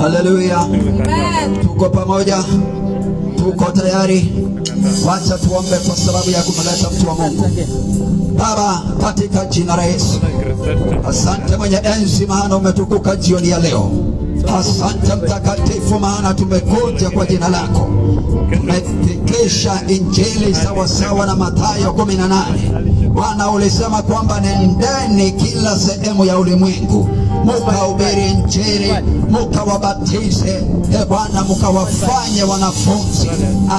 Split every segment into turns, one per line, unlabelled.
Haleluya. Tuko pamoja, tuko tayari. Wacha tuombe kwa sababu ya kumleta mtu wa Mungu. Baba, katika jina la Yesu, asante mwenye enzi, maana umetukuka jioni ya leo. Asante mtakatifu, maana tumekuja kwa jina lako. Tumefikisha injili sawa sawa na Mathayo 18. Bwana, ulisema kwamba nendeni kila sehemu ya ulimwengu, mukahubiri injili, mukawabatize, Bwana, mukawafanye wanafunzi.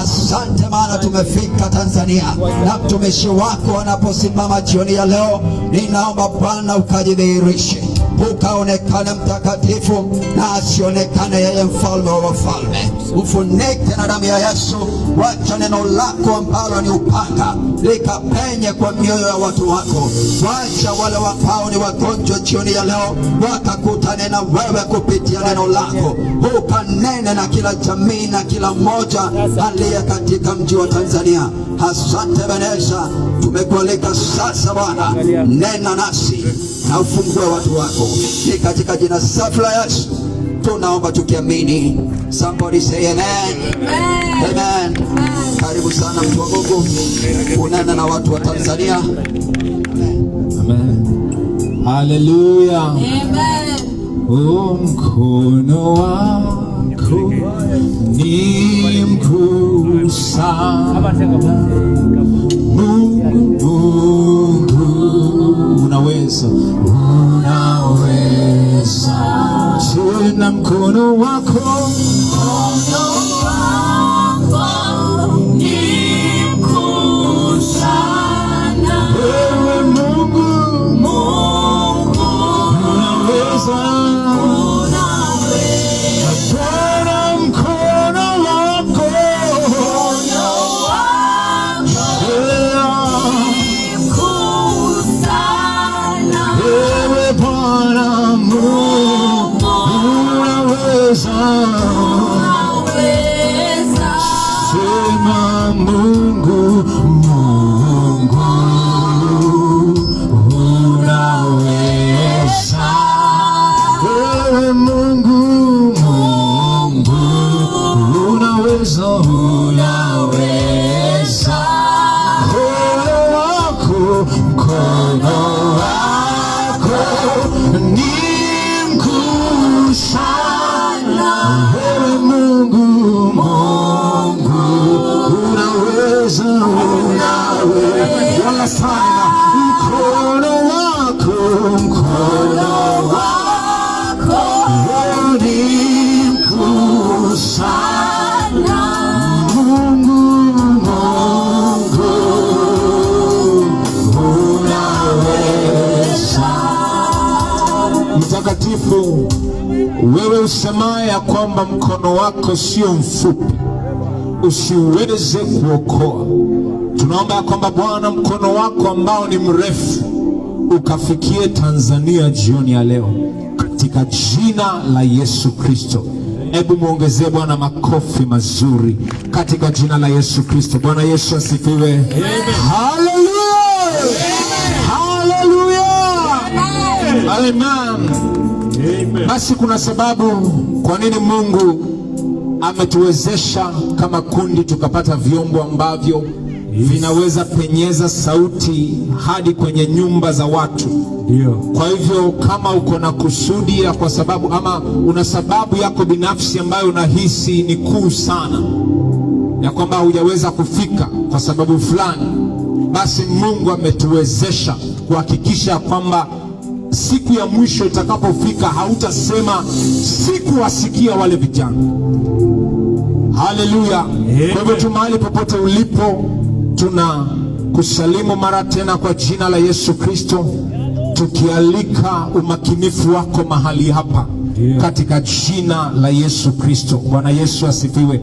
Asante maana tumefika Tanzania, na mtumishi wako anaposimama jioni ya leo, ninaomba Bwana ukajidhihirishe, ukaonekane mtakatifu na asionekane yeye mfalme wa wafalme. Ufunike na damu ya Yesu. Wacha neno lako ambalo ni upanga likapenye kwa mioyo ya watu wako. Wacha wale ambao ni wagonjwa jioni ya leo wakakutane na wewe kupitia neno lako, ukanene na kila jamii na kila mmoja aliye katika mji wa Tanzania. Asante Ebeneza, tumekualika sasa Bwana, nena nasi na ufungue watu wako, ni katika jina safi la Yesu tunaomba tukiamini. Somebody say amen. Amen. Karibu sana mtu wa Mungu, unena na watu wa Tanzania.
Amen. Haleluya. Amen. Mkono wako ni mkuu sana. Mungu, unaweza tena. Mkono wako ni mkuu sana. Wewe Mungu, unaweza. Sema Mungu, unaweza. Wewe Mungu, unaweza, unaweza. Mkono wako ni mkuu sana. Wewe Mungu, unaweza, unaweza. Wala sana. Mkono wako ni mkuu sana. Mungu, unaweza. Mtakatifu, wewe usemaye ya kwamba mkono wako sio mfupi usiweze kuokoa, tunaomba ya kwamba Bwana, mkono wako ambao ni mrefu ukafikie Tanzania jioni ya leo katika jina la Yesu Kristo. Hebu muongezee Bwana makofi mazuri katika jina la Yesu Kristo. Bwana Yesu asifiwe. Haleluya. Haleluya. Amen. Basi kuna sababu kwa nini Mungu ametuwezesha kama kundi tukapata vyombo ambavyo vinaweza penyeza sauti hadi kwenye nyumba za watu. Kwa hivyo kama uko na kusudi ya kwa sababu ama una sababu yako binafsi ambayo unahisi ni kuu sana ya kwamba hujaweza kufika kwa sababu fulani, basi Mungu ametuwezesha kuhakikisha kwamba siku ya mwisho itakapofika hautasema sikuwasikia wale vijana. Haleluya. Kwa hivyo tu mahali popote ulipo, tuna kusalimu mara tena kwa jina la Yesu Kristo, tukialika umakinifu wako mahali hapa katika jina la Yesu Kristo. Bwana Yesu asifiwe.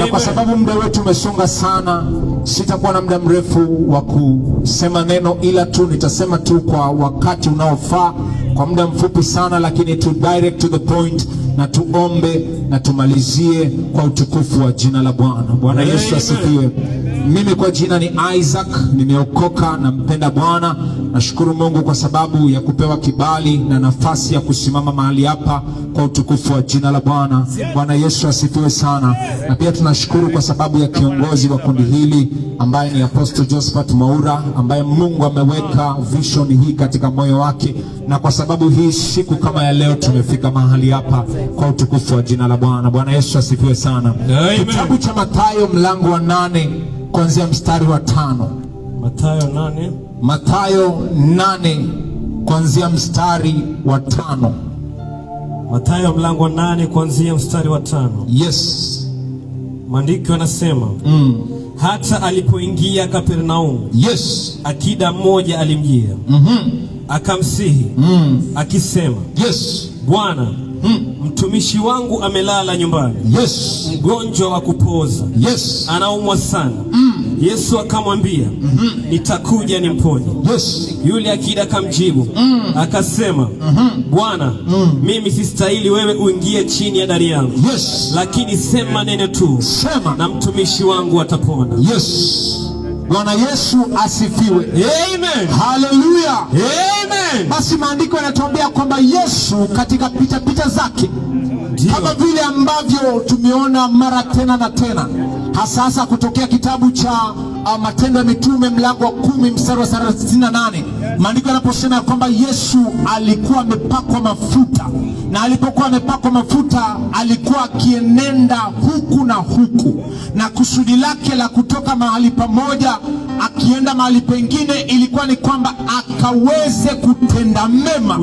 Na kwa sababu muda wetu umesonga sana, sitakuwa na muda mrefu wa kusema neno, ila tu nitasema tu kwa wakati unaofaa, kwa muda mfupi sana, lakini to direct to the point, na tuombe na tumalizie kwa utukufu wa jina la Bwana. Bwana Yesu asifiwe. Mimi kwa jina ni Isaac, nimeokoka, nampenda Bwana. Nashukuru Mungu kwa sababu ya kupewa kibali na nafasi ya kusimama mahali hapa kwa utukufu wa jina la Bwana. Bwana Yesu asifiwe sana. Na pia tunashukuru kwa sababu ya kiongozi wa kundi hili ambaye ni Apostle Josephat Mwaura, ambaye Mungu ameweka vision hii katika moyo wake, na kwa sababu hii siku kama ya leo tumefika mahali hapa kwa utukufu wa jina la Bwana. Bwana Yesu asifiwe sana. Kitabu cha Mathayo mlango wa 8 kuanzia mstari wa 5. Mathayo 8 kuanzia mstari wa 5.
Mathayo mlango wa 8 kuanzia mstari wa 5.
Yes.
Maandiko yanasema hata alipoingia Kapernaumu,
yes,
akida mmoja alimjia, akamsihi, akisema,
yes,
Bwana, mtumishi wangu amelala nyumbani,
yes,
mgonjwa wa kupooza,
yes,
anaumwa sana. Yesu akamwambia, nitakuja nimponye.
yes.
Yule akida akamjibu, akasema, Bwana, mimi sistahili wewe uingie chini ya dari yangu,
yes,
lakini sema neno tu,
sema,
na mtumishi wangu atapona.
Yes. Bwana Yesu asifiwe.
Amen.
Haleluya.
Amen.
Basi maandiko yanatuambia kwamba Yesu katika pita zake, kama vile ambavyo tumeona mara tena na tena, hasa kutokea kitabu cha Matendo ya Mitume mlango wa 10 mstari wa 38, maandiko yanaposema kwamba Yesu alikuwa amepakwa mafuta, na alipokuwa amepakwa mafuta alikuwa akienenda huku na huku, na kusudi lake la kutoka mahali pamoja akienda mahali pengine ilikuwa ni kwamba akaweze kutenda mema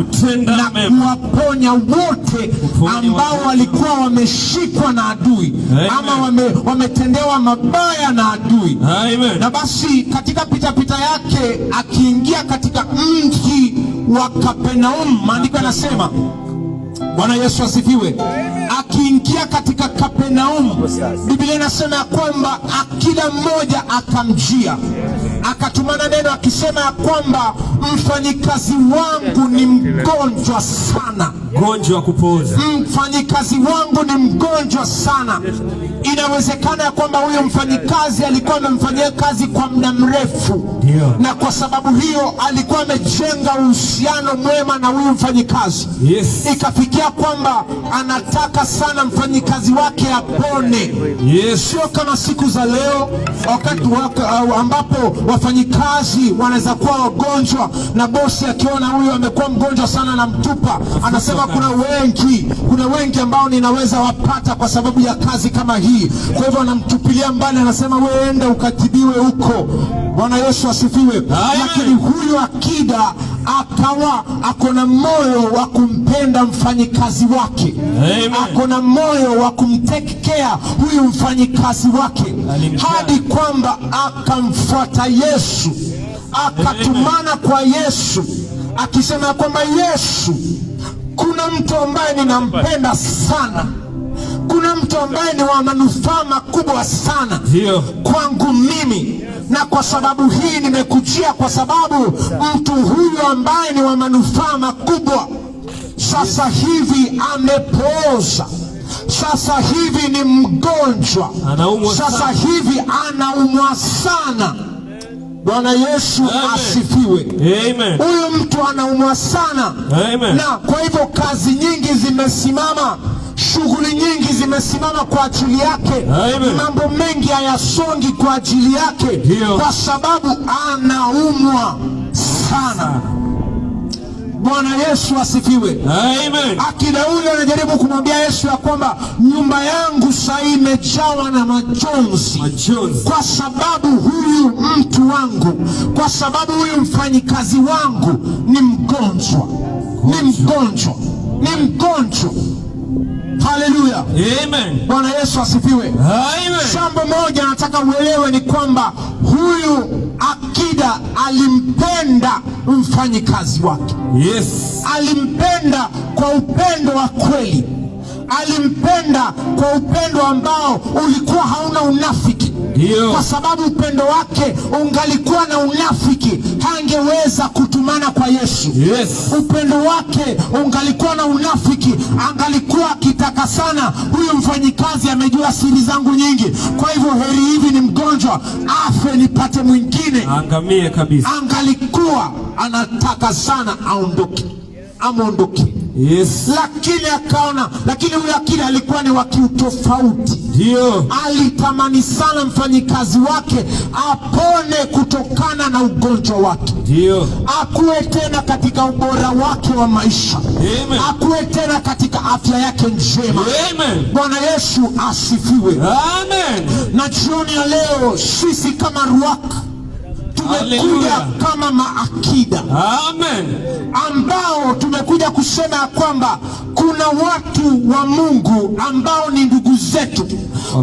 na kuwaponya wote ambao walikuwa wameshikwa na adui. Amen. Ama wametendewa mabaya na adui.
Amen.
Na basi katika pita yake akiingia katika mji wa Kapernaumu, maandiko yanasema, Bwana Yesu asifiwe, akiingia katika Kapernaumu, Biblia inasema ya kwamba akida mmoja akamjia, akatumana neno akisema ya kwamba mfanyikazi wangu ni mgonjwa sana.
Mgonjwa kupooza.
Mfanyikazi wangu ni mgonjwa sana. Inawezekana ya kwamba huyo mfanyikazi alikuwa amemfanyia kazi kwa muda mrefu.
Dio.
Na kwa sababu hiyo alikuwa amejenga uhusiano mwema na huyo mfanyikazi.
Yes.
Ikafikia kwamba anataka sana mfanyikazi wake apone.
Yes.
Sio kama siku za leo wakati ambapo wafanyikazi wanaweza kuwa wagonjwa na bosi akiona huyo amekuwa mgonjwa sana na mtupa, anasema kuna wengi ambao ninaweza wapata kwa sababu ya kazi kama hii. Kwa hivyo anamtupilia mbali, anasema wewe enda ukatibiwe huko. Bwana Yesu asifiwe. Lakini huyu akida akawa akona moyo wa kumpenda mfanyikazi wake. Akona moyo wa kumtake care huyu mfanyikazi wake, hadi kwamba akamfuata Yesu, akatumana kwa Yesu akisema kwamba Yesu, kuna mtu ambaye ninampenda sana, kuna mtu ambaye ni wa manufaa makubwa sana kwangu mimi, na kwa sababu hii nimekujia, kwa sababu mtu huyu ambaye ni wa manufaa makubwa sasa hivi amepooza, sasa hivi ni mgonjwa, sasa hivi anaumwa sana. Bwana Yesu asifiwe.
Amen.
Huyu mtu anaumwa sana.
Amen.
Na kwa hivyo kazi nyingi zimesimama, shughuli nyingi zimesimama kwa ajili yake.
Amen.
Mambo mengi hayasongi kwa ajili yake.
Dio.
Kwa sababu anaumwa sana. Bwana Yesu asifiwe.
Amen.
Akida huyo anajaribu kumwambia Yesu ya kwamba nyumba yangu sasa imejawa na majonzi, kwa sababu huyu mtu wangu, kwa sababu huyu mfanyikazi wangu ni mgonjwa. Haleluya.
Amen.
Bwana Yesu asifiwe.
Amen.
Jambo moja nataka uelewe ni kwamba huyu akida alimpenda mfanyikazi wake.
Yes.
Alimpenda kwa upendo wa kweli. Alimpenda kwa upendo ambao ulikuwa hauna unafiki. Kwa sababu upendo wake ungalikuwa na unafiki, hangeweza kutumana kwa Yesu. Upendo wake ungalikuwa na unafiki, angalikuwa akitaka sana, huyu mfanyikazi amejua siri zangu nyingi, kwa hivyo heri hivi ni mgonjwa afe nipate mwingine
angamie kabisa.
Angalikuwa anataka sana aondoke. Lakini akaona, lakini huyu akili alikuwa ni wa kiutofauti. Alitamani sana mfanyikazi wake apone kutokana na ugonjwa wake. Akuwe tena katika ubora wake wa maisha. Akuwe tena katika afya yake njema. Bwana Yesu asifiwe. Na jioni ya leo sisi kama Ruaka tumekuja kama maakida ambao tumekuja kusema ya kwamba kuna watu wa Mungu ambao ni ndugu zetu.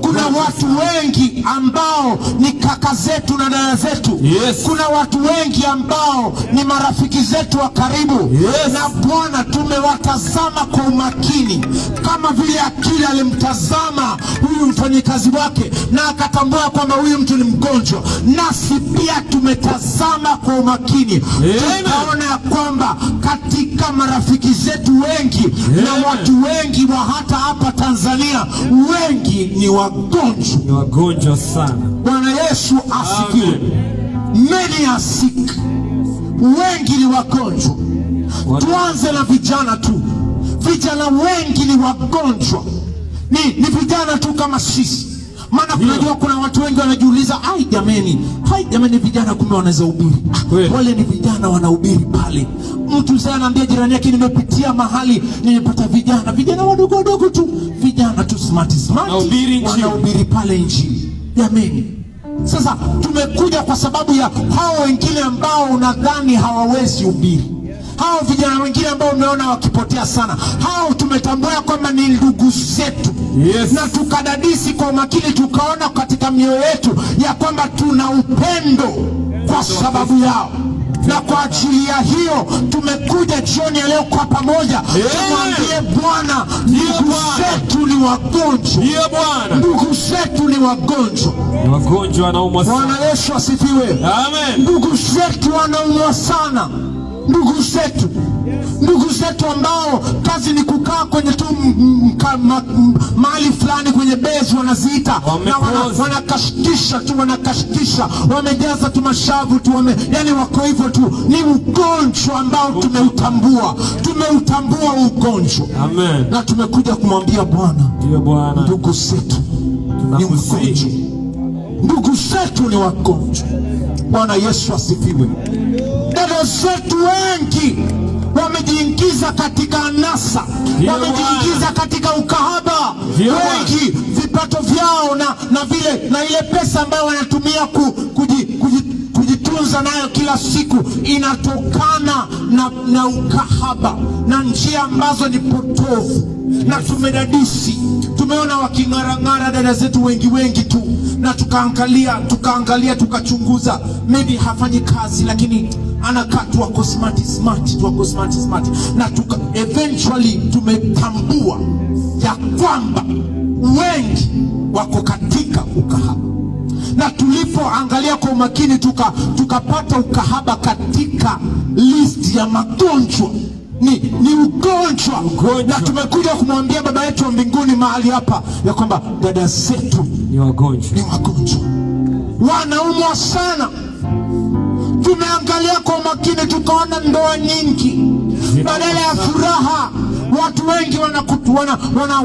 Kuna watu wengi ambao ni kaka zetu na dada zetu. Kuna watu wengi ambao ni marafiki zetu wa karibu. Na Bwana tumewatazama kwa umakini, kama vile akili alimtazama huyu mfanyikazi wake na akatambua kwamba huyu mtu ni mgonjwa. Nasi pia tumetazama kwa umakini, tukaona kwamba katika marafiki zetu wengi na watu wengi wa hata hapa Tanzania, wengi ni wagonjwa sana. Bwana Yesu asifiwe. Many are sick. Wengi ni wagonjwa. Tuanze na vijana tu. Vijana wengi ni wagonjwa. Ni vijana tu kama sisi. Maana kunajua kuna watu wengi wanajiuliza, hai jamani vijana kumbe wanaweza hubiri. Wale ni vijana wanahubiri pale. Mtu sasa anaambia jirani yake, nimepitia mahali nimepata vijana wadogo tu, vijana tu smart wanahubiri pale Injili. Jamani, sasa tumekuja kwa sababu ya hao wengine ambao unadhani hawawezi hubiri. Hao vijana wengine ambao umeona wakipotea sana, hao tumetambua kwamba ni ndugu zetu. Na tukadadisi kwa makini, tukaona katika mioyo yetu ya kwamba tuna upendo kwa sababu yao. Na kwa ajili ya hiyo tumekuja jioni ya leo kwa pamoja tumwambie Bwana, ndugu zetu ni wagonjwa. Ndugu zetu ni wagonjwa, wanaumwa sana. Bwana Yesu asifiwe. Ndugu zetu wanaumwa sana. Ndugu zetu ambao kazi ni kukaa kwenye tu mahali fulani kwenye bezi wanaziita, na wanakashtisha, wamejaza tu mashavu tu, yani wako hivyo tu. Ni ugonjwa ambao tumeutambua ugonjwa. Na tumekuja kumwambia Bwana, ndugu zetu ni wagonjwa. Ndugu zetu ni wagonjwa. Bwana Yesu asifiwe. Dada zetu wengi wamejiingiza katika anasa, wamejiingiza katika ukahaba. Wengi vipato vyao na ile pesa ambayo wanatumia kujitunza nayo kila siku inatokana na ukahaba na njia ambazo ni potofu. Na tumedadisi, tumeona waking'arang'ara dada zetu wengi tu, na tukaangalia tukachunguza, maybe hafanyi kazi lakini anakaa tu wako smart, na eventually tumetambua ya kwamba wengi wako katika ukahaba. Na tulipoangalia kwa umakini tukapata ukahaba katika list ya magonjwa ni ugonjwa. Na tumekuja kumwambia Baba yetu wa mbinguni mahali hapa ya kwamba dada zetu ni wagonjwa, wanaumwa sana. Tumeangalia kwa makini tukaona ndoa nyingi, badala ya furaha watu wengi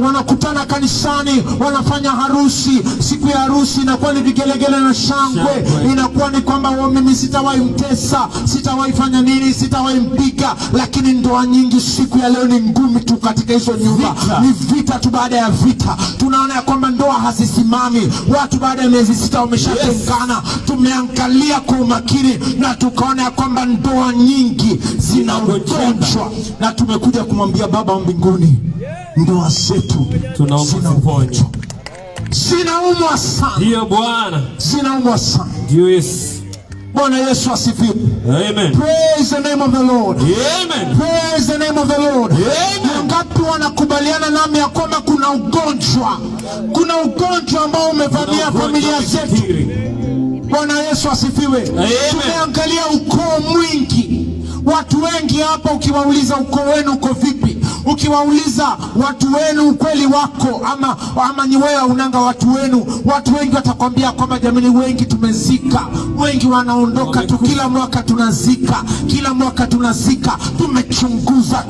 wanakutana kanisani, wanafanya harusi. Siku ya harusi inakuwa ni vigelegele na shangwe. Inakuwa ni kwamba mimi sitawahi mtesa, sitawahi fanya nini, sitawahi mpiga. Lakini ndoa nyingi siku ya leo ni ngumi tu katika hizo nyumba. Ni vita tu baada ya vita. Tunaona ya kwamba ndoa hazisimami. Watu baada ya miezi 6 wameshatengana. Tumeangalia kwa umakini na tukaona ya kwamba ndoa nyingi zina ugonjwa. Na tumekuja kumwambia Baba mbinguni, ndoa zetu zinaumwa sana.
Ndio Bwana,
zinaumwa sana.
Ndio Yesu.
Bwana Yesu asifiwe.
Amen.
Praise the name of the Lord.
Amen.
Praise the name of the Lord.
Amen.
Wangapi wanakubaliana nami ya kwamba kuna ugonjwa ambao umevamia familia zetu? Bwana Yesu asifiwe. Tumeangalia ukoo mwingi. Watu wengi hapa ukiwauliza ukoo wenu uko vipi, ukiwauliza watu wenu ukweli wako ama ni wewe unanga watu wenu, watu wengi watakwambia kwamba jamani, wengi tumezika, wengi wanaondoka tu, kila mwaka tunazika. Tumechunguza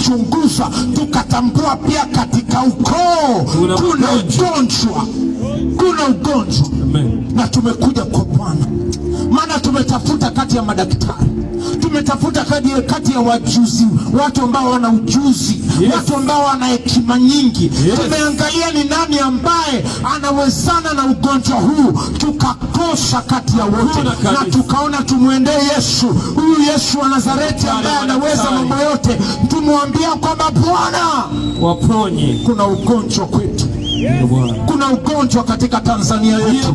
tukatambua pia katika ukoo kuna ugonjwa.
Amen.
Na tumekuja kwa Bwana, maana tumetafuta kati ya madaktari, tumetafuta kati ya wajuzi, watu ambao wana ujuzi, watu ambao wana hekima nyingi. Tumeangalia ni nani ambaye anawezana na ugonjwa huu, tukakosa kati ya wote, na tukaona tumwendee Yesu, huyu Yesu wa Nazareti ambaye anaweza mambo yote. Tumwambia kwamba Bwana, waponye. Kuna ugonjwa kwetu, kuna ugonjwa katika Tanzania yetu,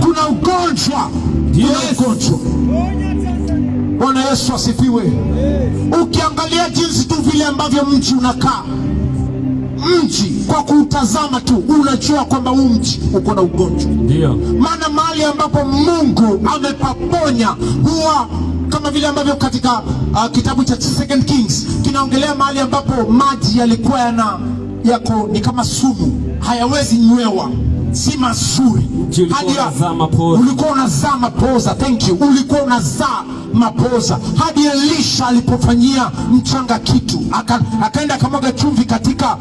kuna ugonjwa. Bwana Yesu asifiwe. Ukiangalia jinsi tu vile ambavyo mji unakaa, mji kwa kutazama tu unajua kwamba huu mji uko na ugonjwa. Ndio maana mahali ambapo Mungu amepaponya huwa kama vile ambavyo katika kitabu cha 2 Kings kinaongelea mahali ambapo maji yalikuwa yako ni kama sumu, hayawezi nywewa, si mazuri. Ulikuwa unazaa mapoza. Thank you. Ulikuwa unazaa mapoza hadi Elisha alipofanyia mchanga kitu, akaenda akamwaga chumvi katika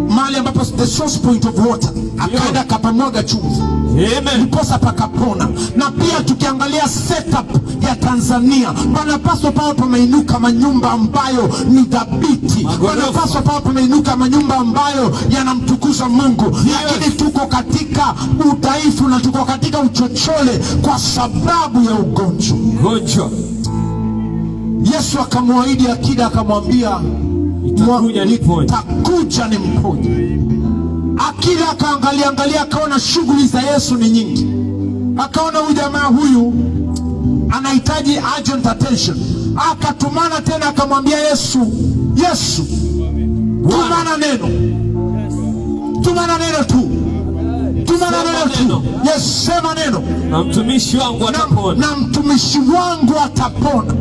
mahali ambapo the source point of water, akaenda akapamwaga chumvi. Amen. Ndiposa pakapona. Na pia tukiangalia setup ya Tanzania, panapaswa pawe pameinuka manyumba ambayo ni dhabiti, panapaswa pawe pameinuka manyumba ambayo yanamtukuza Mungu. Lakini tuko katika udhaifu na tuko katika uchochole kwa sababu ya ugonjwa. Yesu akamwahidi akida, akamwambia nitakuja nimponye. Akida akaangalia, akaona shughuli za Yesu ni nyingi, akaona huyu jamaa huyu anahitaji urgent attention. Akatumana tena akamwambia Yesu, tumana neno tu. Yes, sema neno
na mtumishi wangu atapona.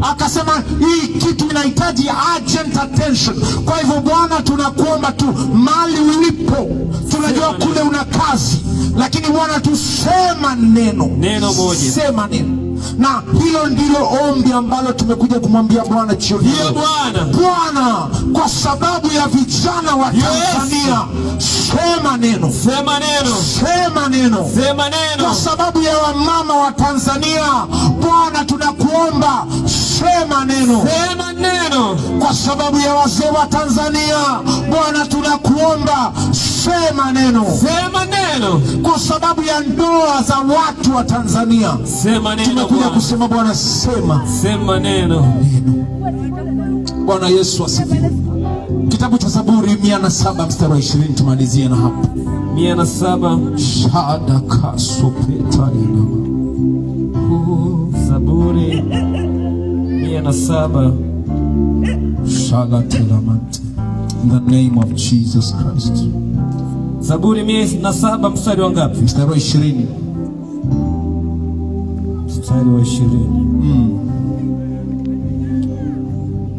Akasema hii kitu inahitaji urgent attention. Kwa hivyo Bwana, tunakuomba tu mahali ulipo, tunajua kule una kazi, lakini Bwana tusema neno moja. Sema neno. Na hilo ndilo ombi ambalo tumekuja kumwambia Bwana jioni hii. Bwana, kwa sababu ya vijana wa Tanzania, sema neno. Kwa sababu ya wamama wa Tanzania, Bwana tunakuomba, sema neno. Kwa sababu ya wazee wa Tanzania, Bwana tunakuomba, sema neno. Kwa sababu ya ndoa za watu wa Tanzania, sema neno. Tumekuja kusema Bwana, sema neno. Bwana Yesu asifiwe. Kitabu cha Zaburi 107 mstari wa 20, tumalizie na hapo.
107
shada kasopeta ina
Zaburi 107
shada telamante, in the name of Jesus Christ.
Zaburi 107 mstari wa ngapi?
Mstari wa 20.
Mstari wa 20.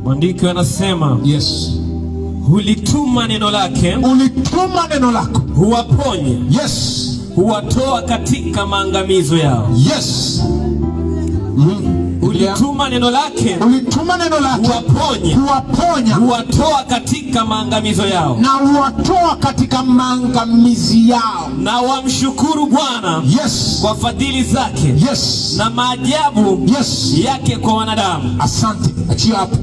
Mwandiko anasema,
yes,
hulituma neno lako, huwaponye,
yes,
huwatoa katika maangamizo yao.
Yes.
Ulituma neno lake, huwaponya, huwatoa katika maangamizo yao.
Na huwatoa katika maangamizi yao.
Na wamshukuru Bwana,
yes,
kwa fadhili zake,
yes,
na maajabu,
yes,
yake kwa wanadamu.
Asante. Achia hapo.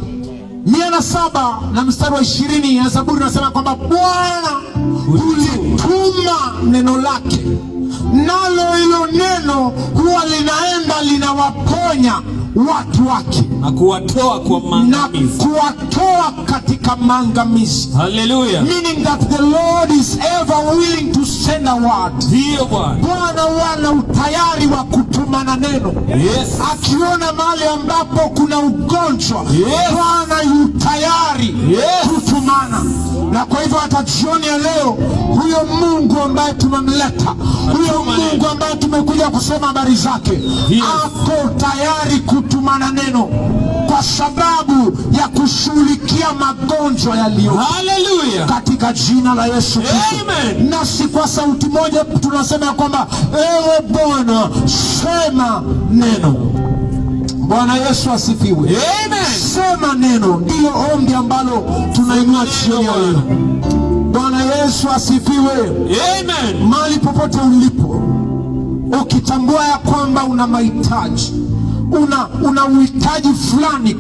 107 na mstari wa 20 ya Zaburi nasema kwamba Bwana hulituma neno lake, nalo hilo neno huwa linaenda linawaponya watu wake
na kuwatoa kwa maangamizi,
na kuwatoa katika maangamizi.
Hallelujah.
Meaning that the Lord is ever willing to send send a word.
Ndiyo Bwana.
Bwana wana utayari wa kutumana neno.
Yes.
Akiona mahali ambapo kuna ugonjwa,
yes,
Bwana yu tayari, yes, kutumana. Na kwa hivyo hata jioni ya leo, huyo Mungu ambaye tumemleta, huyo Mungu ambaye tumekuja kusema habari zake, yes, ako tayari kutumana neno kwa sababu ya kushughulikia magonjwa yaliyo.
Hallelujah.
Katika jina la Yesu Kristo.
Amen.
Nasi kwa sauti moja tunasema ya kwamba ewe Bwana, sema neno. Bwana Yesu asifiwe.
Amen.
Sema neno, ndiyo ombi ambalo tunainua jioni ya leo. Bwana Yesu asifiwe.
Amen.
Mahali popote ulipo, ukitambua ya kwamba una mahitaji, una uhitaji fulani,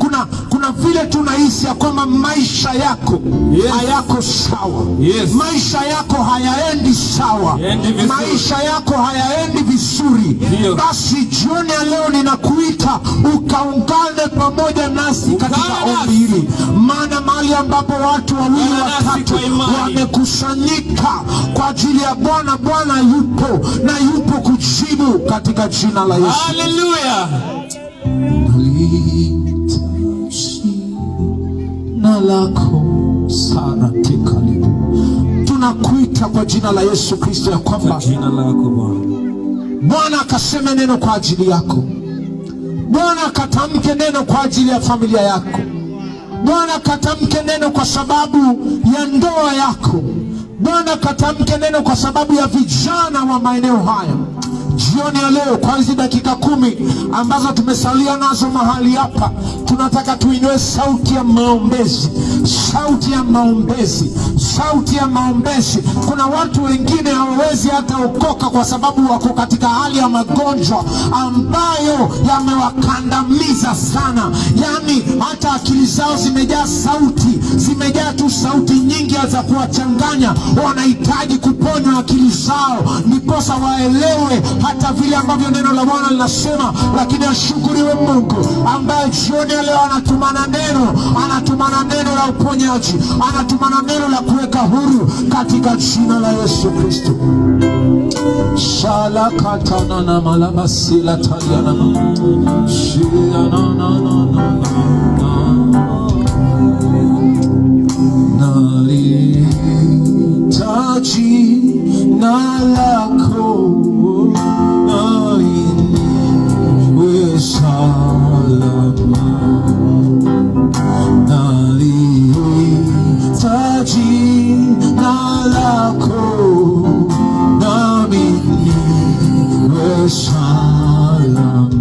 kuna vile tunahisi ya kwamba maisha yako, yes, hayako sawa,
yes,
maisha yako hayaendi sawa, maisha yako hayaendi vizuri, basi jioni ya leo ninakuita ukaungane pamoja nasi katika ombi hili. Maana mahali ambapo watu wawili watatu wamekusanyika kwa ajili ya Bwana, Bwana yupo na yupo kujibu katika jina la Yesu.
Hallelujah.
Na lako sana tikalibu. Tunakuita kwa jina la Yesu Kristo ya kwamba
jina lako Bwana.
Bwana akaseme neno kwa ajili yako. Bwana akatamke neno kwa ajili ya familia yako. Bwana akatamke neno kwa sababu ya ndoa yako. Bwana akatamke neno kwa sababu ya vijana wa maeneo haya. Jioni ya leo, kwa hizi dakika 10 ambazo tumesalia nazo mahali hapa, tunataka tuinue sauti ya maombezi, sauti ya maombezi, sauti ya maombezi. Kuna watu wengine hawawezi hata okoka kwa sababu wako katika hali ya magonjwa ambayo yamewakandamiza sana. Yani hata akili zao zimejaa sauti, zimejaa tu sauti nyingi za kuwachanganya. Wanahitaji kuponywa akili zao, ndiposa waelewe hata vile ambavyo neno la Bwana linasema. Lakini ashukuriwe Mungu ambaye jioni ya leo anatumana neno la uponyaji, anatumana neno la kuweka huru katika jina la Yesu Kristo. Shala katana na malabasila taliana shila na nalihitaji na lako na iniwe salama. Nalihitaji na lako na iniwe salama.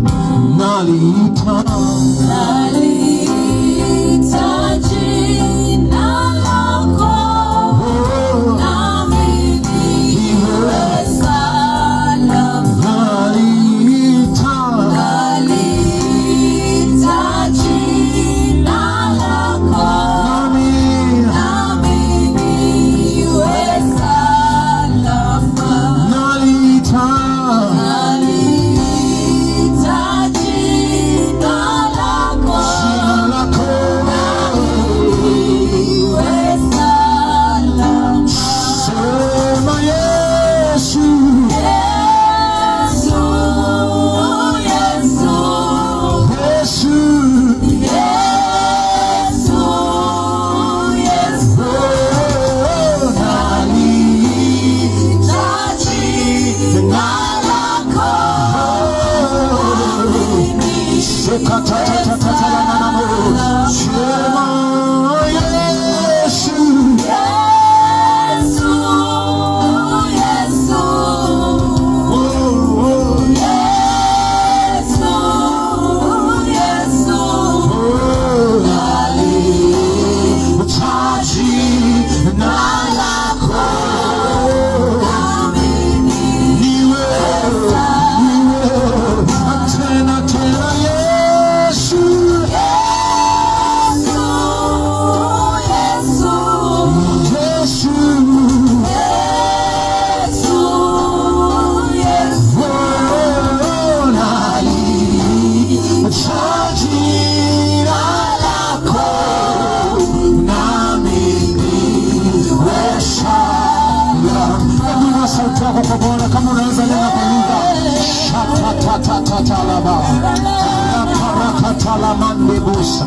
Salamande busa.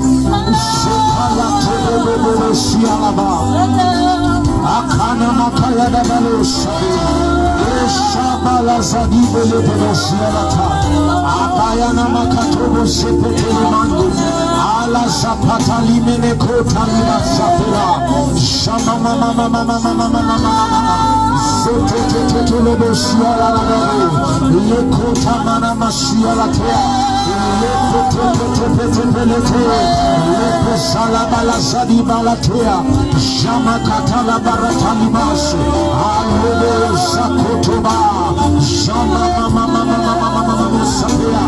Sepala tebebebe sialaba. Akana makaya da balusa. Eshabala zadibe lebebe sialata. Akayana makatobo sepetele mando. Ala zapata limene kota lima sapela. Shama mama mama mama mama mama. Setetetetele sialala. Lekota mana masialatea. Lepo salabala sadibalatea. Shama katala baratalimas. Alebe sakotoba. Shama mama mama mama mama sabia.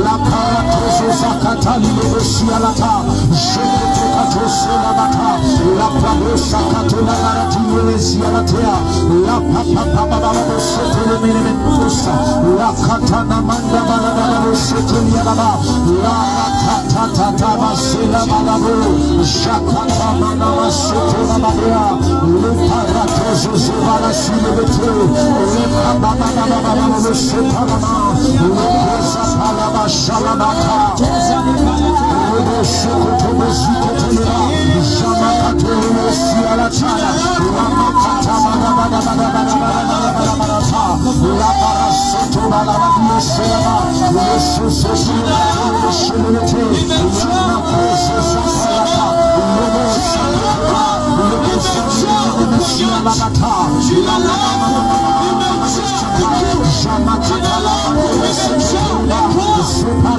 La paratoso zakatali lebesialata. Shekete katosela bata. La prabosa katola baratiliesialatea. La papa papa baba setele mene musa. La katana manda balada setele baba. La tata basela balabo. Shakata mana setele baba. Le paratoso zubala silebete. Le papa baba baba setele baba. Le kosa palaba shalabata. Le shokoto besikote la. Shama katole sialata. La makata baba baba baba. La parasoto balaba selaba. Le soso le shilete. La kosa sapalata. Le salaba. Le sialata. La Shama katala le selaba.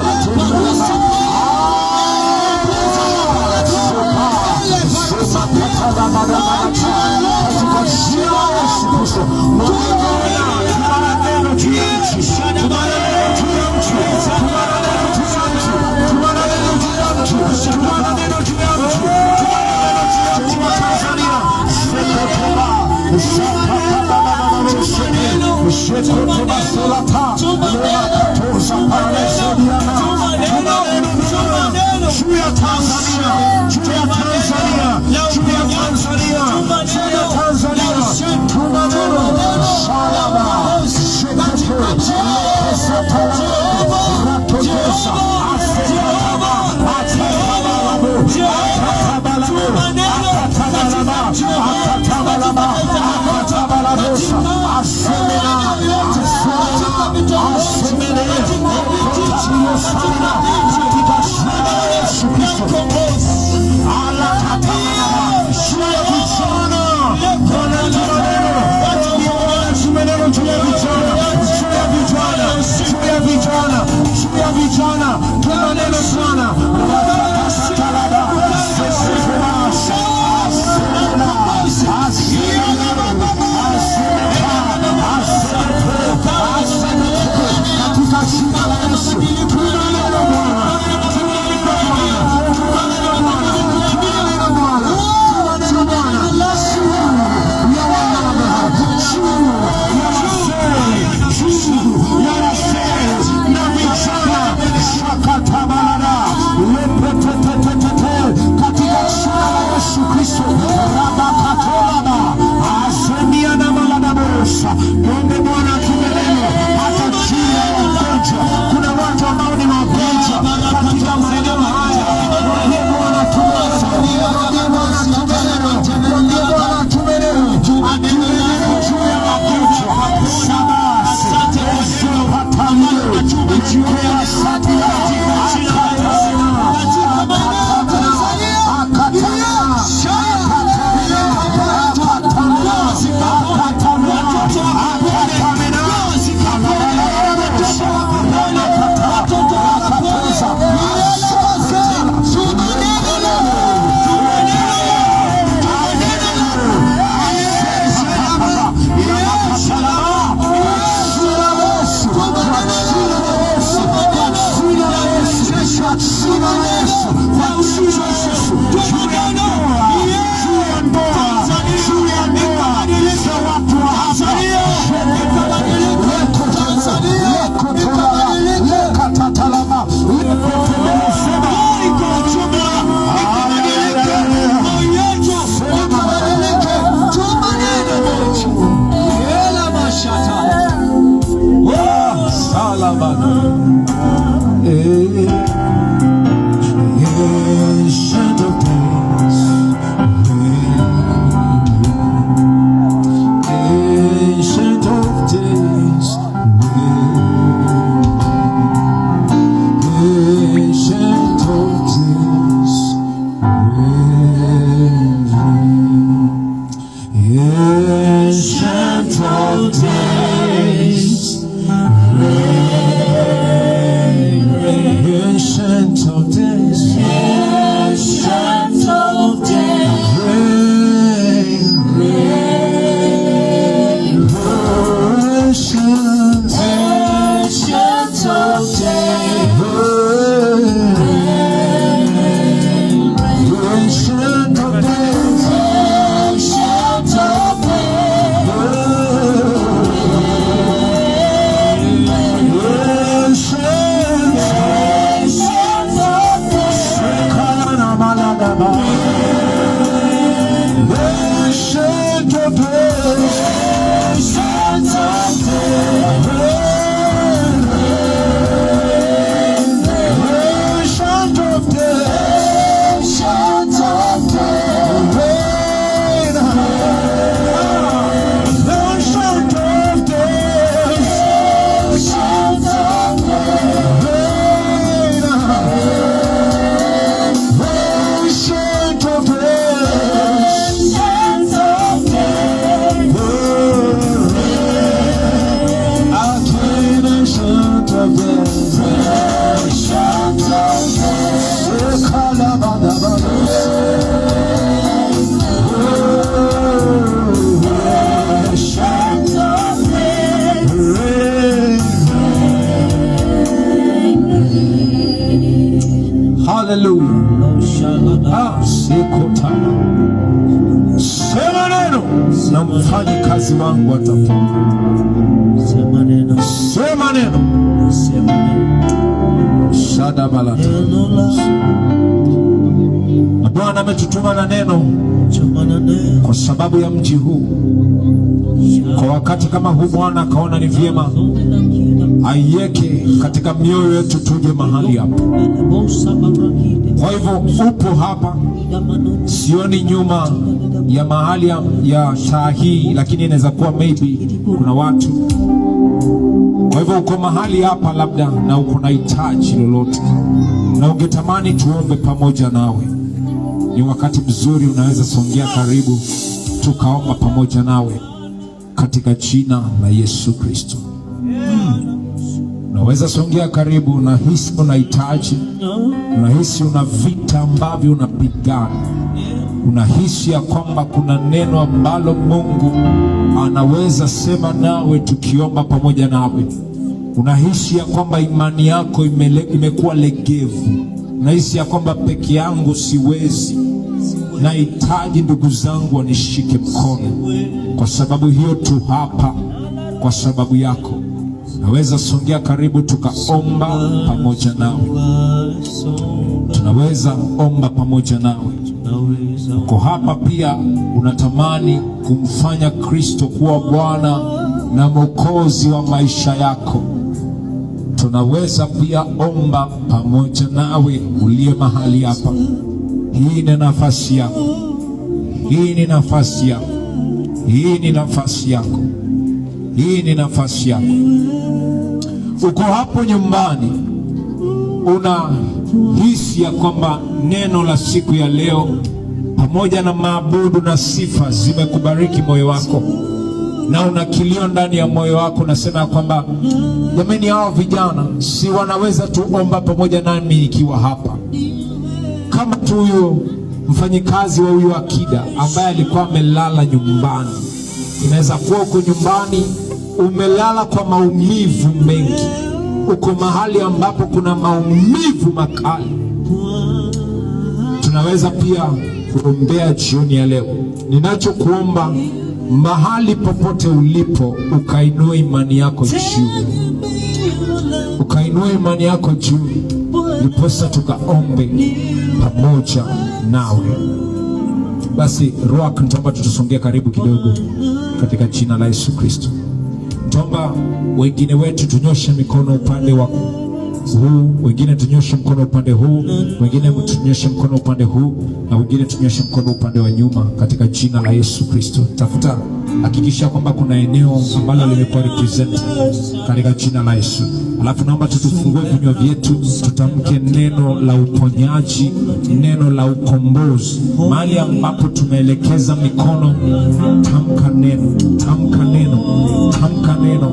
Ancient of days, ancient of days, ancient of days, ancient of days, ancient of days, ancient of Sema neno na mfanye kazi wangu atapona. Sema neno. Sema neno. Sema neno. Shada balata. Bwana ametutuma na neno kwa sababu ya mji huu. Kwa wakati kama huu Bwana akaona ni vyema aiweke katika mioyo yetu tuje mahali hapa. Kwa hivyo upo hapa, sioni nyuma ya mahali ya taa hii, lakini inaweza kuwa maybe kuna watu. Kwa hivyo uko mahali hapa labda na uko na hitaji lolote na ungetamani tuombe pamoja nawe, ni wakati mzuri, unaweza songea karibu tukaomba pamoja nawe katika jina la Yesu Kristo. Unaweza songea karibu, unahisi unahitaji, unahisi una vita ambavyo unapigana, unahisi ya kwamba kuna neno ambalo Mungu anaweza sema nawe tukiomba pamoja nawe, unahisi ya kwamba imani yako imekuwa legevu, unahisi ya kwamba peke yangu siwezi, nahitaji ndugu zangu wanishike mkono. Kwa sababu hiyo tu hapa kwa sababu yako. Naweza songea karibu tukaomba pamoja nawe. Tunaweza omba pamoja nawe. Uko hapa pia unatamani kumfanya Kristo kuwa Bwana na Mwokozi wa maisha yako. Tunaweza pia omba pamoja nawe uliye mahali hapa. Hii ni nafasi yako. Hii ni nafasi yako. Hii ni nafasi yako. Hii ni nafasi yako. Uko hapo nyumbani, unahisi ya kwamba neno la siku ya leo pamoja na maabudu na sifa zimekubariki moyo wako, na una kilio ndani ya moyo wako, unasema kwamba jamani, hao vijana si wanaweza tuomba pamoja nami nikiwa hapa, kama tu huyo mfanyikazi wa huyo akida ambaye alikuwa amelala nyumbani. Inaweza kuwa uko nyumbani umelala kwa maumivu mengi, uko mahali ambapo kuna maumivu makali. Tunaweza pia kuombea jioni ya leo. Ninachokuomba, mahali popote ulipo, ukainue imani yako juu, ukainue imani yako juu, ndiposa tukaombe pamoja nawe. Basi Roho, nitaomba tutusongee karibu kidogo katika jina la Yesu Kristo. Nitaomba wengine wetu tunyoshe mikono upande wa huu, wengine tunyoshe mkono upande huu, wengine tunyoshe mkono upande huu, na wengine tunyoshe mkono upande wa nyuma katika jina la Yesu Kristo. Tafuta hakikisha kwamba kuna eneo ambalo limekuwa represent katika jina la Yesu. Alafu naomba tufungue vinywa vyetu, tutamke neno la uponyaji, neno la ukombozi. Mahali ambapo tumeelekeza mikono, tamka neno, tamka neno, tamka neno,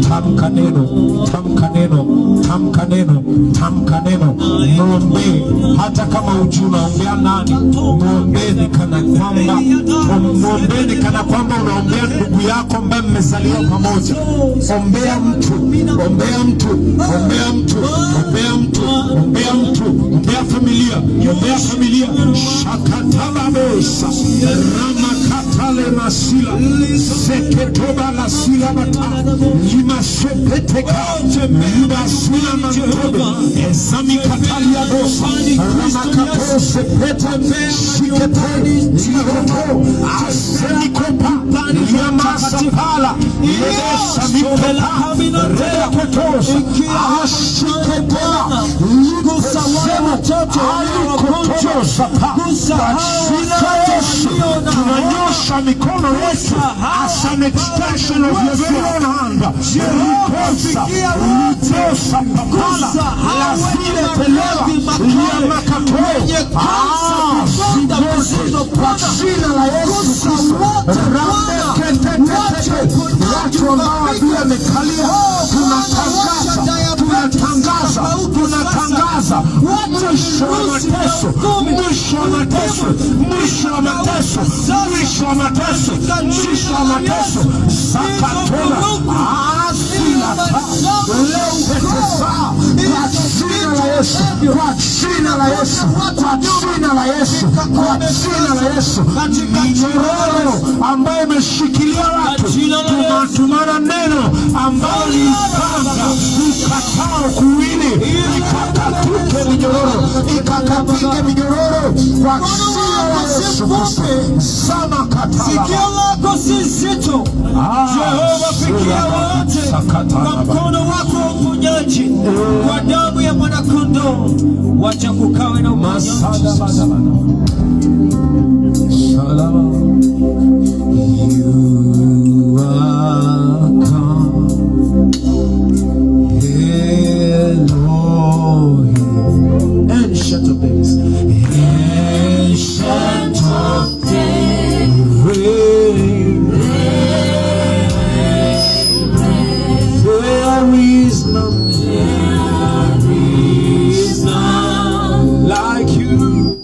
tamka neno, tamka neno, tamka neno, tamka neno. Muombe hata kama hujui unaombea nani, muombeni kana kwamba unaombea ndugu yako ambaye mmezaliwa pamoja. Ombea mtu, ombea mtu, ombea mtu, ombea mtu, ombea mtu, ombea familia, ombea familia. Shakataba bosa, ramakatale masila, seketoba la sila mata, lima sepeteka, lima sila mantobe, ezami katalia bosa, ramakato sepeta, shiketani, liroto, aseni kopa, liyamasa pala, yedesa mipela, rekotosa, ashiketela, gusa watoto waliokonjosa pa, tunanyosha mikono yetu as an extension of your very hand. Rutosa papala lazile telewa liyamakatoe kwa jina la Yesu Kristo. Watu ambao adui amekalia, tunatangaza mwisho wa mateso, mwisho wa mateso, mwisho wa mateso, mwisho wa mateso, mwisho wa mateso. Sakatola asilata leupetesa kwa jina la Yesu, kwa jina la Yesu, kwa jina la Yesu, kwa jina la Yesu. Minyororo ambayo imeshikilia watu, tunatumana neno ambalo lipanga ukatao kuwili, ikakatuke minyororo, ikakapike minyororo kwa jina la Yesu Kristo. Sama katala. Sikio lako si zito, Jehova fikia wote kwa mkono wako uponyaji, kwa damu ya mwanakondoo. Wacha kukawe na uponyaji. You are come, Elohim, ancient of days, ancient of days, there is none like you.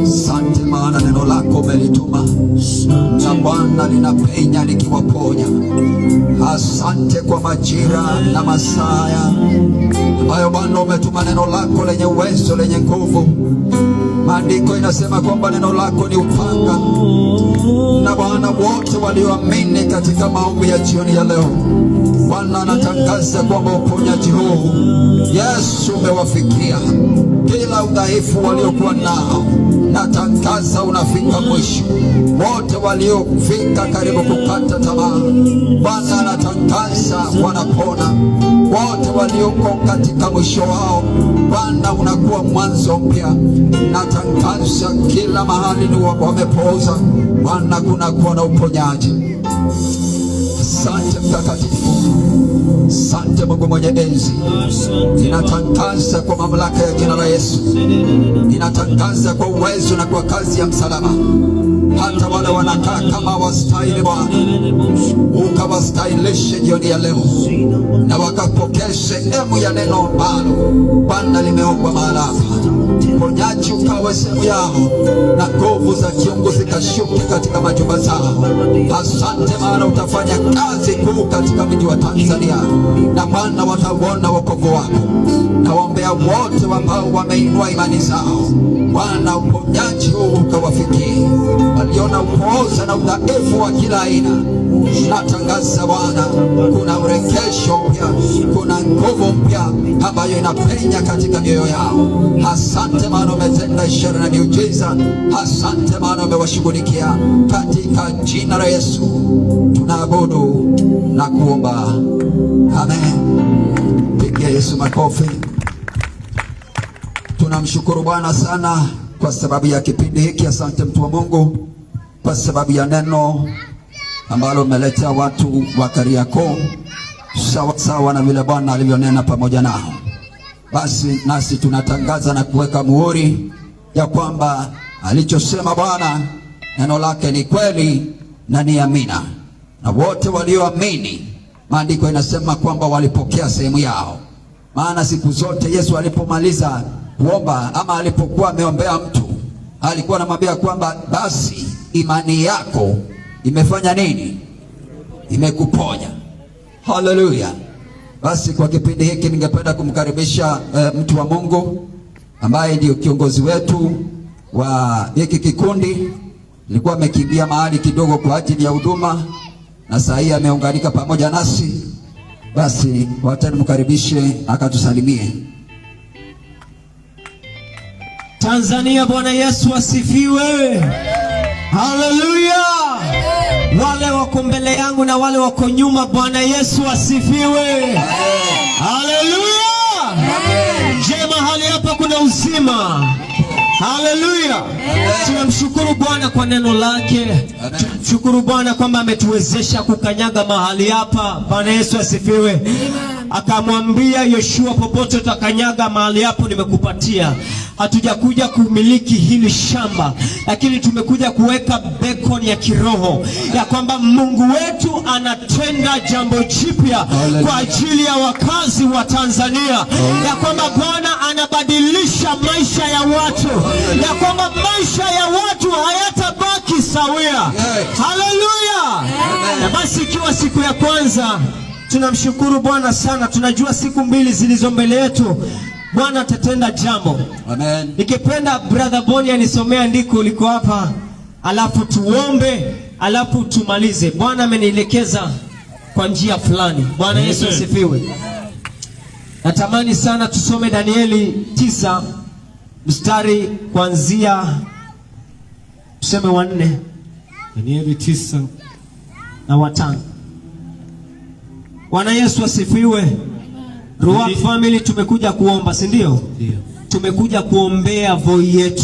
Asante maana neno lako umelituma na Bwana linapenya likiwaponya. Asante kwa majira na masaa ambayo Bwana umetuma neno lako lenye uwezo, lenye nguvu. Maandiko inasema kwamba neno lako ni upanga, na Bwana wote walioamini katika maombi ya jioni ya leo, Bwana anatangaza kwamba uponyaji huu Yesu umewafikia. Kila udhaifu waliokuwa nao natangaza unafika mwisho. Wote waliofika karibu kukata tamaa, Bwana anatangaza wanapona. Wote walioko katika mwisho wao, Bwana unakuwa mwanzo mpya. Natangaza kila mahali ni wamepooza, Bwana kunakuwa na uponyaji.
Asante mtakatifu, asante Mungu mwenye enzi. Ninatangaza kwa mamlaka ya jina la Yesu, ninatangaza kwa uwezo na kwa kazi ya msalaba, hata wale wanakaa kama wastahili Bwana, ukawastahilishe jioni ya leo, na wakapokea sehemu ya neno ambalo Bwana limeombwa mahali hapa. Ponyaji ukawe sehemu yao, na nguvu za kiungu zikashuke katika majumba zao. Asante maana utafanya kazi kuu katika mji wa Tanzania, na Bwana watauona wokovu wako. Nawaombea wote ambao wameinua imani zao, Bwana uponyaji huu ukawafikie. Waliona upooza na udhaifu wa kila aina, natangaza Bwana, kuna urejesho mpya, kuna nguvu mpya ambayo inapenya katika mioyo yao. Asante maana umetenda ishara na miujiza. Asante maana umewashughulikia. Katika jina la Yesu tunaabudu na kuomba, amen. Pigia Yesu makofi. Tunamshukuru Bwana sana kwa sababu ya kipindi hiki. Asante mtu wa Mungu kwa sababu ya neno ambalo umeletea watu wa Kariakoo, sawa sawa na vile Bwana alivyonena pamoja nao. Basi nasi tunatangaza na kuweka muhuri ya kwamba alichosema Bwana, neno lake ni kweli na ni amina, na wote walioamini, maandiko inasema kwamba walipokea sehemu yao. Maana siku zote Yesu alipomaliza kuomba, ama alipokuwa ameombea mtu, alikuwa anamwambia kwamba basi imani yako imefanya nini? Imekuponya. Haleluya. Basi kwa kipindi hiki ningependa kumkaribisha mtu wa Mungu ambaye ndio kiongozi wetu wa hiki kikundi. Nilikuwa amekimbia mahali kidogo kwa ajili ya huduma, na saa hii ameunganika pamoja nasi. Basi wacha nimkaribishe akatusalimie.
Tanzania, Bwana Yesu asifiwe. Haleluya. Wale wako mbele yangu na wale wako nyuma, Bwana Yesu asifiwe. Haleluya. Je, mahali hapa kuna uzima? Haleluya. Tunamshukuru Bwana kwa neno lake. Tunamshukuru Bwana kwamba ametuwezesha kukanyaga mahali hapa. Bwana Yesu asifiwe. Akamwambia Yoshua, popote utakanyaga mahali hapo nimekupatia. Hatujakuja kumiliki hili shamba, lakini tumekuja kuweka beacon ya kiroho ya kwamba Mungu wetu anatenda jambo jipya kwa ajili ya wakazi wa Tanzania, ya kwamba Bwana anabadilisha maisha ya watu, ya kwamba maisha ya watu hayatabaki sawia. Haleluya. Na basi ikiwa siku ya kwanza, tunamshukuru Bwana sana. Tunajua siku mbili zilizo mbele yetu Bwana atatenda jambo.
Amen.
Nikipenda brother Boni anisomea andiko liko hapa, alafu tuombe, alafu tumalize. Bwana amenielekeza kwa njia fulani. Bwana Yesu asifiwe. Natamani sana tusome Danieli 9 mstari kuanzia tuseme 4.
Danieli 9
na 5. Bwana Yesu asifiwe. Ruach family, tumekuja kuomba, si ndio?
Ndio.
Tumekuja kuombea Voi yetu.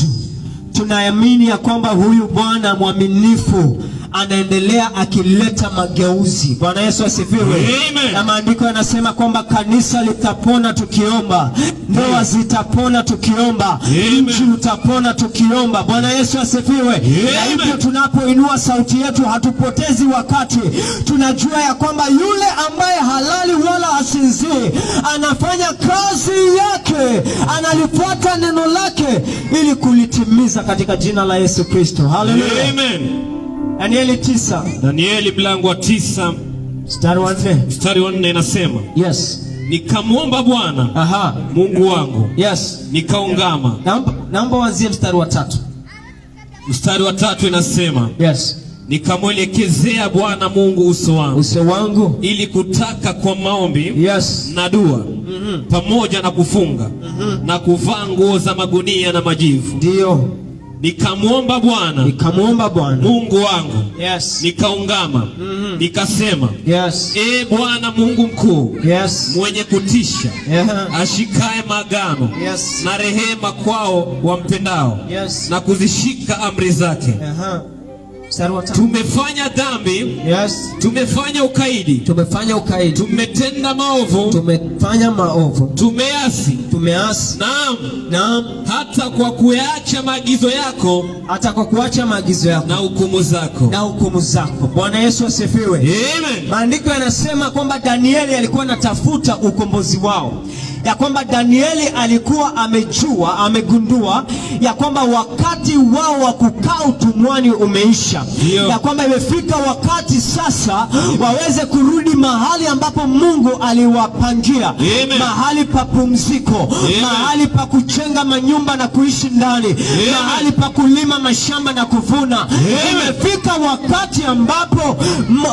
Tunaamini ya kwamba huyu Bwana mwaminifu anaendelea akileta mageuzi. Bwana Yesu asifiwe. Na maandiko yanasema kwamba kanisa litapona tukiomba, ndoa zitapona tukiomba, nchi utapona tukiomba. Bwana Yesu asifiwe. Na hivyo tunapoinua sauti yetu hatupotezi wakati. Tunajua ya kwamba yule ambaye halali wala hasinzii anafanya kazi yake, analifuata neno lake ili kulitimiza katika jina la Yesu Kristo. Haleluya.
Amen.
Danieli 9.
Danieli mlango wa 9
mstari wa 4.
mstari wa 4 inasema,
Yes.
Nikamwomba Bwana Mungu wangu.
Yes.
Nikaungama.
Naomba uanzie mstari wa 3.
Mstari wa 3 inasema,
Yes.
Nikamwelekezea Bwana Mungu uso wangu ili kutaka kwa maombi,
yes,
na dua, pamoja na kufunga, na kuvaa nguo za magunia na majivu.
Ndio.
Nikamwomba Bwana Mungu wangu.
Yes.
Nikaungama. Nikasema,
yes,
Bwana Mungu mkuu,
yes,
mwenye kutisha, ashikae magano,
yes,
na rehema kwao wampendao,
yes,
na kuzishika amri zake. tumefanya dhambi,
Yes.
tumefanya ukaidi,
Tumefanya ukaidi.
tumetenda maovu,
Tumefanya maovu.
tumeasi,
Tumeasi.
naam, hata kwa kuyaacha maagizo yako
Hata kwa kuacha maagizo yako
na hukumu zako.
na hukumu zako. Bwana Yesu asifiwe.
Amen.
Maandiko yanasema kwamba Danieli alikuwa anatafuta ukombozi wao, ya kwamba Danieli alikuwa amegundua ya kwamba wakati wao wa kukaa utumwani umeisha.
Dio.
Ya kwamba imefika wakati sasa waweze kurudi mahali ambapo Mungu aliwapangia.
Amen.
Mahali pa pumziko,
Amen.
mahali pa kujenga manyumba na kuishi ndani,
Amen.
mahali pa kulima mashamba na kuvuna.
Amen.
Imefika wakati ambapo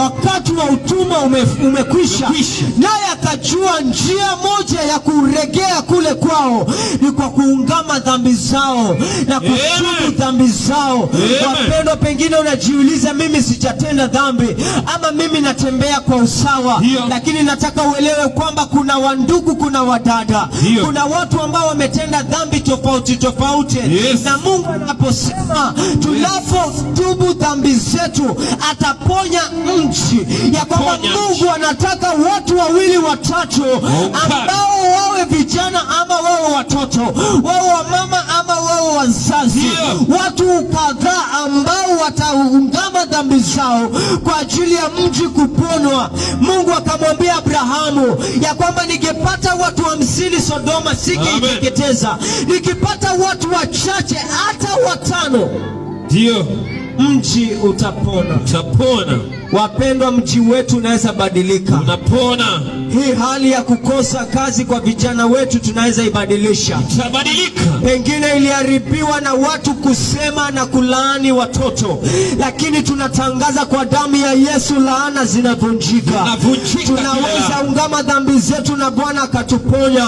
wakati wa utumwa umekwisha. Naye akajua njia moja ya kuregea kule kwao ni kwa kuungama dhambi zao na kutubu dhambi zao. Wapendwa, pengine unajiuliza, mimi sijatenda dhambi ama mimi natembea kwa usawa. Lakini nataka uelewe kwamba kuna wandugu, kuna wadada, kuna watu ambao wametenda dhambi tofauti tofauti. Na Mungu anaposema tunapotubu dhambi zetu ataponya nchi, ya kwamba Mungu anataka watu wawili watatu ambao wawe vijana ama wawe watoto, wawe wamama ama wawe wazazi, watu kadhaa ambao wataungama dhambi zao kwa ajili ya mji kuponwa. Mungu akamwambia Abrahamu ya kwamba ningepata watu 50 Sodoma singeiteketeza, nikipata watu wachache hata 5,
ndio
mji utapona. Wapendwa, mji wetu unaweza badilika.
Unapona.
Hii hali ya kukosa kazi kwa vijana wetu tunaweza ibadilisha.
Itabadilika.
Pengine iliharibiwa na watu kusema na kulaani watoto, lakini tunatangaza kwa damu ya Yesu laana zinavunjika. Tunaweza ungama dhambi zetu na Bwana akatuponya.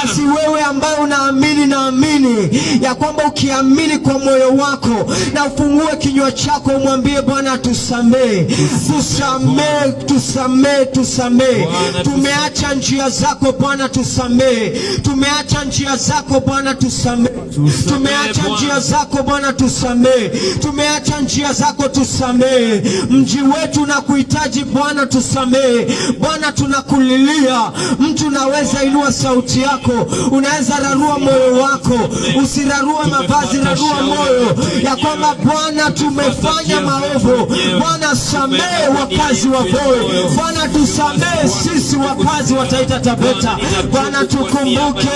Basi wewe ambaye naamini ya kwamba ukiamini kwa moyo wako na ufungue kinywa chako umwambie Bwana tusamee. Tumeacha njia zako Bwana tusamee. Tumeacha njia zako Bwana tusamee. Tumeacha njia zako Bwana tusamee. Tumeacha njia zako tusamee. Mji wetu na kuhitaji Bwana tusamee. Bwana tunakulilia. Mtu naweza inua sauti yako, unaweza rarua moyo wako, usirarue mavazi, rarua moyo ya kwamba Bwana tumefanya maovu. Bwana samee wakazi wa Voi. Bwana tusamee sisi wakazi wa Taita Taveta. Bwana tukumbuke,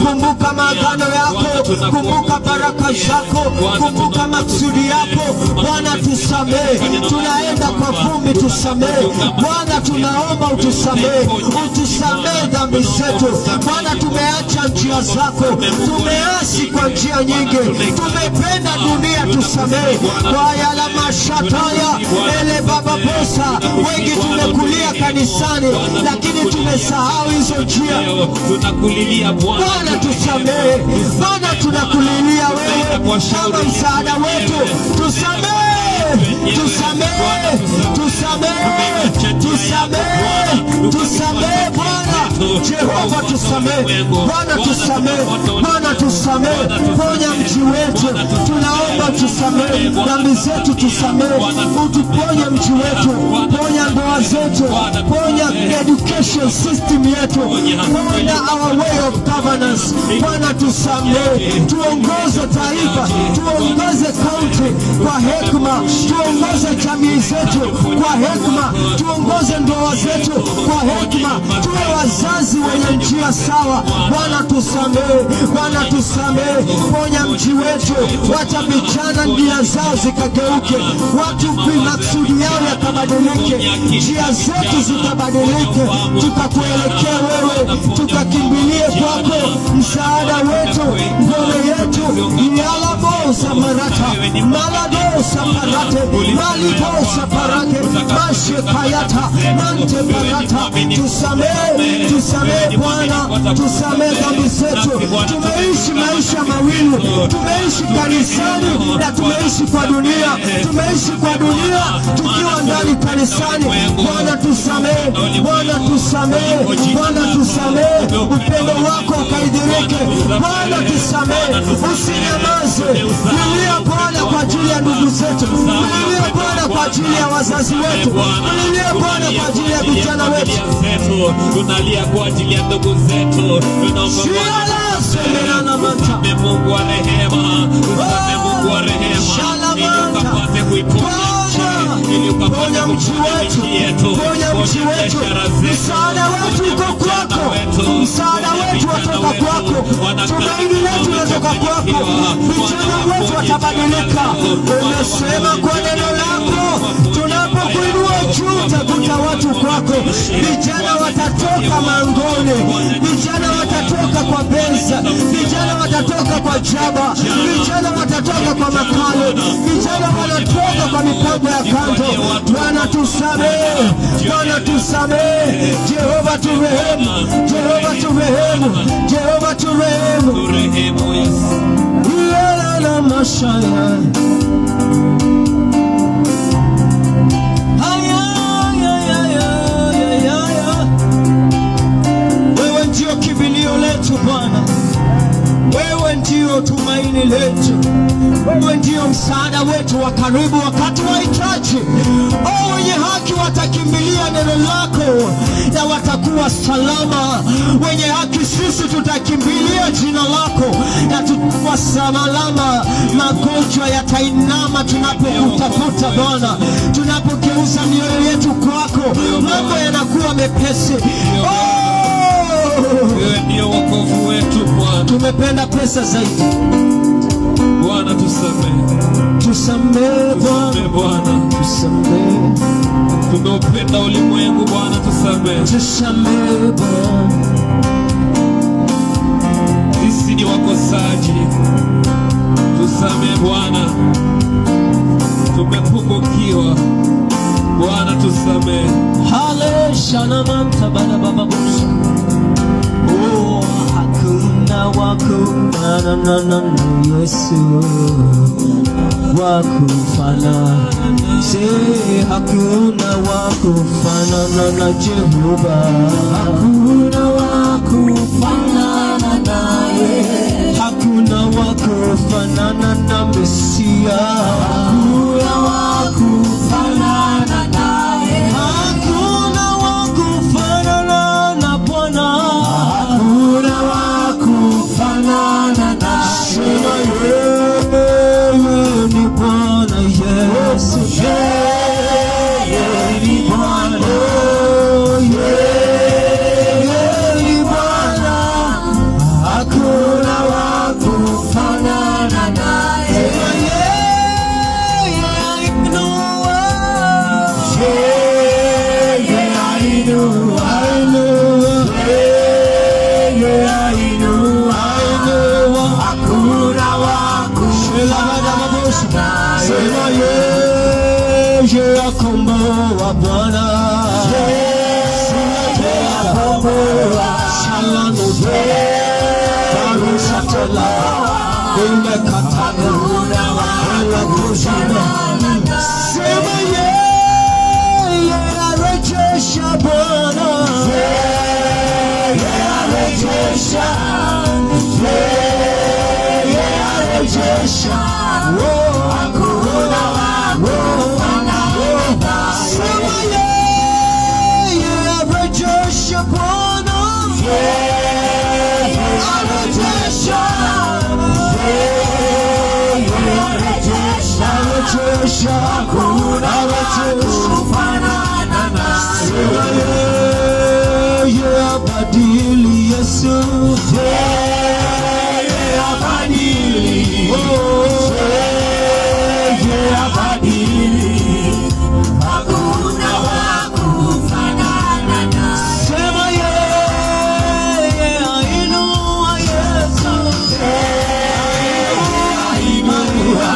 kumbuka maagano yako, kumbuka baraka zako, kumbuka maksudi yako. Bwana tusamee, tunaenda kwa vumbi, tusamee Bwana, tunaomba utusamee, utusamee dhambi zetu Bwana. Tumeacha njia zako, tumeasi kwa njia nyingi, tumependa dunia, tusamee kwa yala mashataya ele baba posa. Wengi tumekulia kanisani lakini tumesahau hizo njia. Tunakulilia Bwana tusamee. Bwana tunakulilia wewe kama msaada wetu, tusamee, tusamee, tusamee, tusamee, tusamee Bwana Jehova, tusamee Bwana, tusamee Bwana, tusamee. Ponya mji wetu, tunaomba tusamee dhambi zetu, tusamee, utuponye mji wetu, ponya ndoa zetu, ponya education system yetu, ponya our way of governance Bwana, tusamee. Tuongoze taifa, tuongoze county kwa hekima, tuongoze jamii zetu kwa hekima, tuongoze ndoa zetu kwa hekima, tuwe wazazi wenye njia sawa. Bwana tusamee, Bwana tusamee. Ponya mji wetu, wacha vijana njia zao zikageuke, watu maksudi yao yakabadilike, njia zetu zikabadilike, tukakuelekea wewe, tukakimbilie kwako. Msaada wetu, ngome yetu, yalabosa marata, maladosa parate, malibosa parate, mashekayata, mante parata. Tusamee, tusamee Bwana, tusamee dhambi zetu. Tumeishi maisha mawili, tumeishi kanisani na tumeishi kwa dunia. Tumeishi kwa dunia tukiwa ndani kanisani. Bwana tusamee, Bwana tusamee, Bwana tusamee. Upendo wako ukaidhirike Bwana, tusamee. Usinyamaze, lilia Bwana kwa ajili ya ndugu zetu, lilia ajili ya wazazi wetu. Tulilie Bwana kwa ajili ya vijana wetu.
Tunalia kwa ajili ya ndugu zetu. Tunaomba Bwana Mungu wa rehema, Mungu wa rehema, ili ukapate kuiponya ili ukapate kuiponya mji wetu.
Msaada wetu uko kwako, msaada wetu watoka kwako, tumaini letu linatoka kwako. Vijana wetu watabadilika. Umesema kwa neno lako, tunapokuinua juu utavuta watu kwako. Vijana watatoka mangoni, vijana watatoka kwa Benza, vijana watatoka kwa Jaba, vijana watatoka kwa Makale, vijana wanatoka kwa mipango ya kando. Bwana tusamehe, Bwana tusamehe. Jehova turehemu, Jehova turehemu, Jehova turehemu.
Turehemu Yesu.
La la mashaya. Wewe ndio kimbilio letu Bwana. Wewe ndio tumaini letu. Wewe ndio msaada wetu wa karibu wakati wa hitaji. Wenye haki watakimbilia neno lako na watakuwa salama. Wenye haki sisi tutakimbilia jina lako na tutakuwa salama. Magonjwa yatainama tunapokutafuta Bwana. Tunapogeuza mioyo yetu kwako, mambo yanakuwa mepesi.
Wewe ndio wokovu wetu Bwana.
Tumependa pesa zaidi.
Bwana tusamehe.
Tusamehe
Bwana.
Tusamehe.
Tumeupenda ulimwengu Bwana, tusamehe.
Tusamehe Bwana.
Sisi ni wakosaji. Tusamehe Bwana. Tumepungukiwa. Bwana tusamehe.
Hallelujah manta bana baba busa. Hakuna wakufanana na Yesu, wakufana. Hakuna wakufanana na Jehova. Hakuna wakufanana naye. Hakuna wakufanana na Mesia. Hakuna wakufanana naye. Hakuna wakufanana na Bwana. Hakuna wakufanana naye. Yeye ni Bwana Yesu. Yeye ni Bwana. Yeye ni Bwana. Hakuna wakufanana naye. Yeye ainua. Yeye ainua. Yeye ainua. Hakuna wakufanana naye. Sema yeye akomboa Bwana. Yeye akomboa. Shalom Barushatela. Umekatana. Umekuzana. Sema yeye arejesha Bwana. Yeye arejesha. Yeye arejesha. Hakuna wakufanana naye. Sema yeye arejesha Bwana. Yeye arejesha. Yeye arejesha. Hakuna wakufanana naye. Yeye abadili Yesu. Yeye abadili. Yeye abadili. Hakuna wakufanana naye. Sema yeye ainua Yesu. Yeye ainua.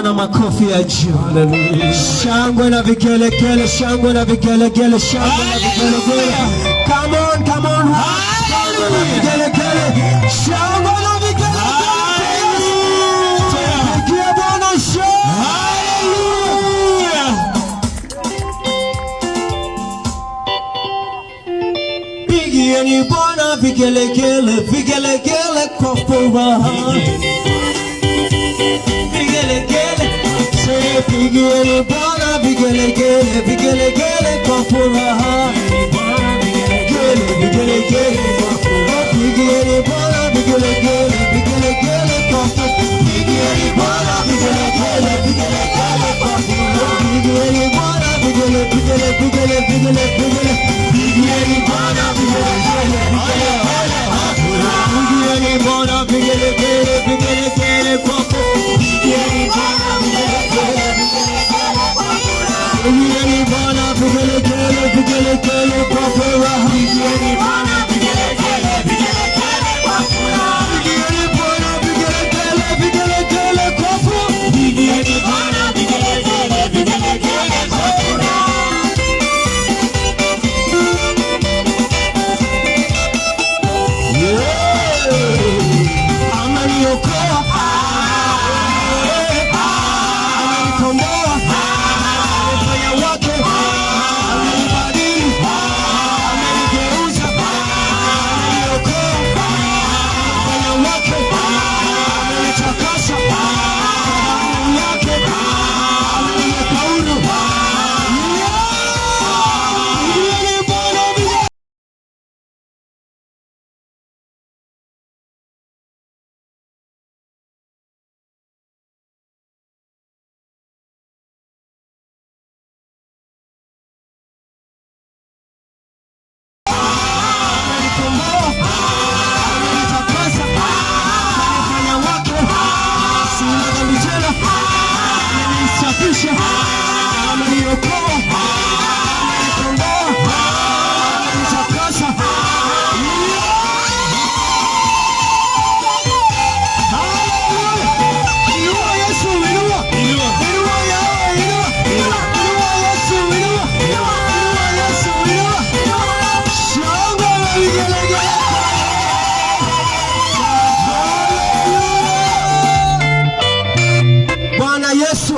na makofi ya juu. Shangwe na vigelegele, shangwe na vigelegele, shangwe na vigelegele. Come on, come on. Shangwe na vigelegele, shangwe na vigelegele. Pigia Bwana shangwe. Hallelujah. Pigieni Bwana vigelegele, vigelegele kwa furaha. Pigieni Bwana vigelegele, vigelegele kwa furaha. Vigelegele kwa furaha. Pigieni Bwana vigelegele, vigelegele kwa furaha. Pigieni Bwana vigelegele, vigelegele kwa furaha. Pigieni Bwana vigelegele, vigelegele. Pigieni Bwana vigelegele, vigelegele kwa furaha. Pigieni Bwana vigelegele, vigelegele kwa furaha. Pigieni Bwana vigelegele. Pigieni Bwana vigelegele, vigelegele kwa furaha. Pigieni Bwana vigelegele, vigelegele kwa furaha. Pigieni Bwana vigelegele, vigelegele kwa furaha. Pigieni Bwana vigelegele, vigelegele kwa furaha. Ameniokoa, amenikomboa.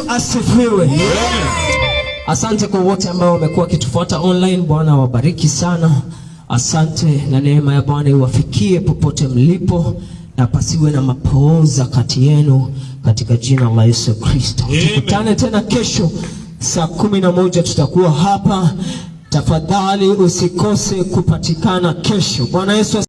Asifiwe. Asante kwa wote ambao wamekuwa kitufuata online. Bwana wabariki sana. Asante, na neema ya Bwana iwafikie popote mlipo, na pasiwe na mapooza kati yenu katika jina la Yesu Kristo. Tukutane tena kesho saa 11 tutakuwa hapa. Tafadhali usikose kupatikana kesho. Bwana Yesu